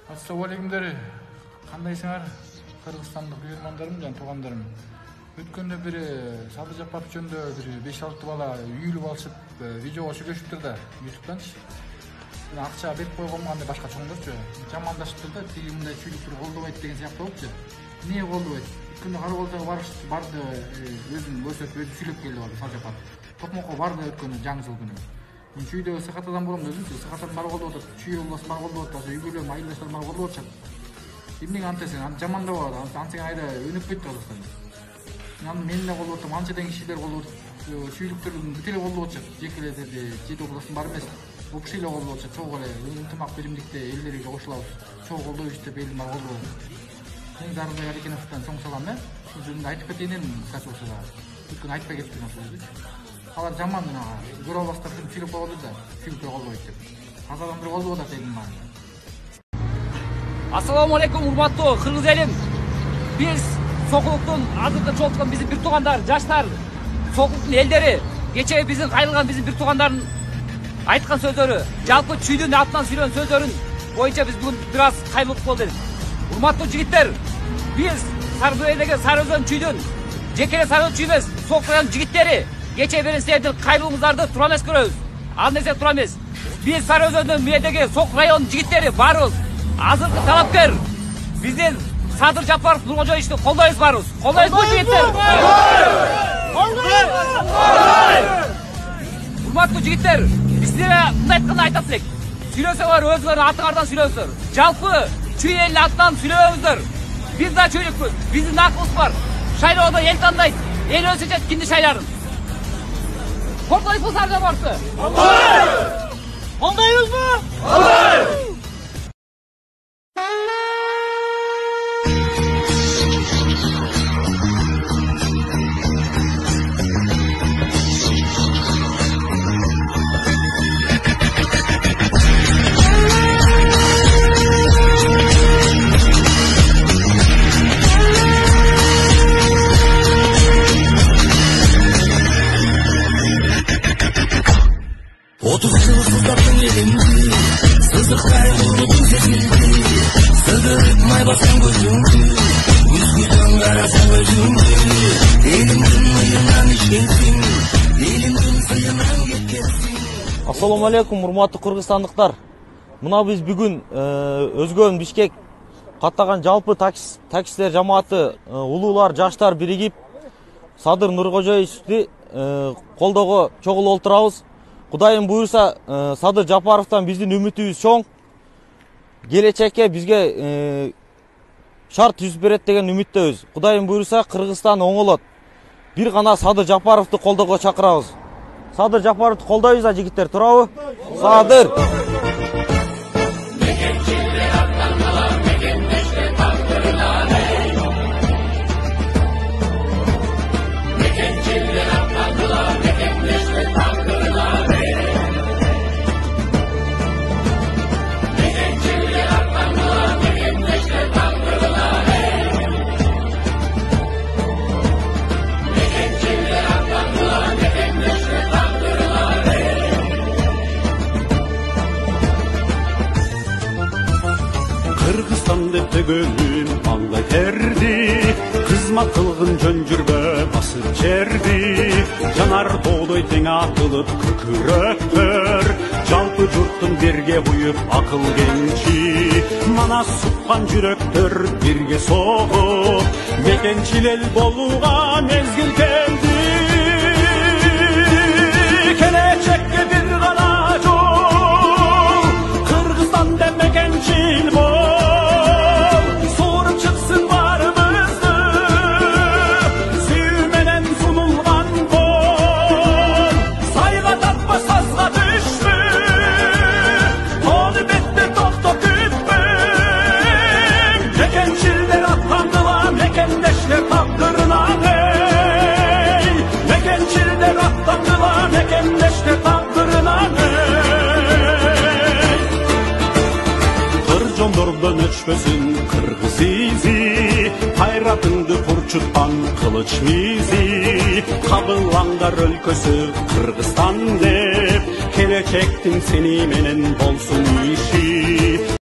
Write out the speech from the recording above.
Ассалаумалейкумдар. Кандайсыңар? Кыргызстандык үйөрмандарым жана туугандарым. Өткөндө бир Садыр Жапаров жөнүндө бир 5-6 бала үйүлүп алышып видеого сүйлөшүптүр да YouTube'данчы. Акча берип койгонмун андай башка чоңдорчу. Жамандашыптыр да, тиги мындай чүйлүктүр колдобойт деген сыяктуу болупчу. Эмне колдобойт? Өткөндө кара колдого барды өзүн көрсөтүп өзү сүйлөп келди бала Садыр Жапаров. Токмокко барды өткөндө жаңы жыл күнү. Мен чүйдө сакатадан болом өзүмчү. Сакатадан бар колдоп атат. Чүй болбосо бар колдоп атат. Үйгөлөм, айылдаштар бар колдоп атышат. Эмнеге антесең, аны жамандап атат. Антсең айда өнүп кетти Кыргызстан. Мен да колдоп атам, анчадан кишилер колдоп атат. Чүйлүктөрдүн бүт эле колдоп атышат. Жекелерди, жети областын бар эмес. Бул киши эле колдоп атышат. Чогуу эле ынтымак биримдикте элдерге кошулабыз. Чогуу колдойбуз деп элдин баары колдоп атат. Мен Зарынбек Аликеновдон чоң салам, Ушул жөнүндө айтып кетейин эми качуу болсо. Өткөн айтпай кетиптир ошол. Алар жаман көрө албастар үчүн сүйлөп койгонду да, сүйлөп колдобойт деп. Аз адамдар колдоп атат элдин баары. Assalamu alaikum урматтуу кыргыз элим. Биз Сокулуктун азыркы чогулткан биздин бир туугандар, жаштар, Сокулуктун элдери кечээ биздин кайрылган биздин бир туугандардын айткан сөздөрү, жалпы чүйдүн атынан сүйлөгөн сөздөрүн боюнча биз бүгүн бир аз кайрылып болдук. Урматтуу жигиттер, биз Сарыбөйдөгү Сарыөзөн чүйдүн, жекеле Сарыөзөн чүй эмес, Сокул районунун жигиттери кечээ бери силердин кайрылууңуздарды туура эмес көрөбүз. Ал нерсе туура эмес. Биз Сарыөзөндүн мээдеги Сокул районунун жигиттери барыбыз азыркы талапкер биздин Садыр Жапаров Нуркожоевичти колдойбуз барыбыз. Колдойбузбу жигиттер? Урматтуу жигиттер, биз силерге мындай айтканды айтат элек. Сүйлөсөңөр өзүңөрдүн атыңардан сүйлөңүздөр. Жалпы чүй элинин атынан сүйлөбөңүздөр. Биз да чүйлүкпүз, биздин акыбыз бар. Шайлоодо эл тандайт, эл өз чечет кимди шайларын. Колдойбузбу Садыр Жапаровду? Колдойбузбу? Колдойбуз! Sızdaktın elimdi, sızıklar vurdun sesini, sığdırıp may basan gözümdü, üzgüden karasan özümdü, elimdin mıyından işkensin, elimdin sıyından ketkensin. Assalamu alaikum, урматтуу кыргызстандыктар. Мына биз бүгүн Өзгөн Бишкек каттаган жалпы таксилер жамааты, улуулар, жаштар биригип Садыр Нуркожоевичти колдоого чогулуп отурабыз. Кудайым буйрса, Садыр Жапаровтан биздин үмүтүбүз чоң. Келечекке бизге шарт түзүп берет деген үмүттөбүз. Кудайым буйрса, Кыргызстан оңолот. Бир гана Садыр Жапаровду колдоого чакырабыз. Садыр Жапаровду колдойбуз да жигиттер, туурабы? Садыр! Kırgızstan dep degönüm аңдай терди, кызмат кылгын жөн жүрбө басып жерди, жанар тоодой тең атылып күкүрөктөр, жалпы журттун бирге буюп акыл кенчи, мана суккан жүрөктөр бирге согуп, мекенчил эл болууга мезгил келди, келечекке бир гана жол, Кыргызстан деп мекенчил бол. Kırjon'dordan öçmesin kırgız izi, hayratыңды пурчуткан кылыч мизи, кабылаңдар өлкөсү Кыргызстан деп, келечектин сени менен болсун иши.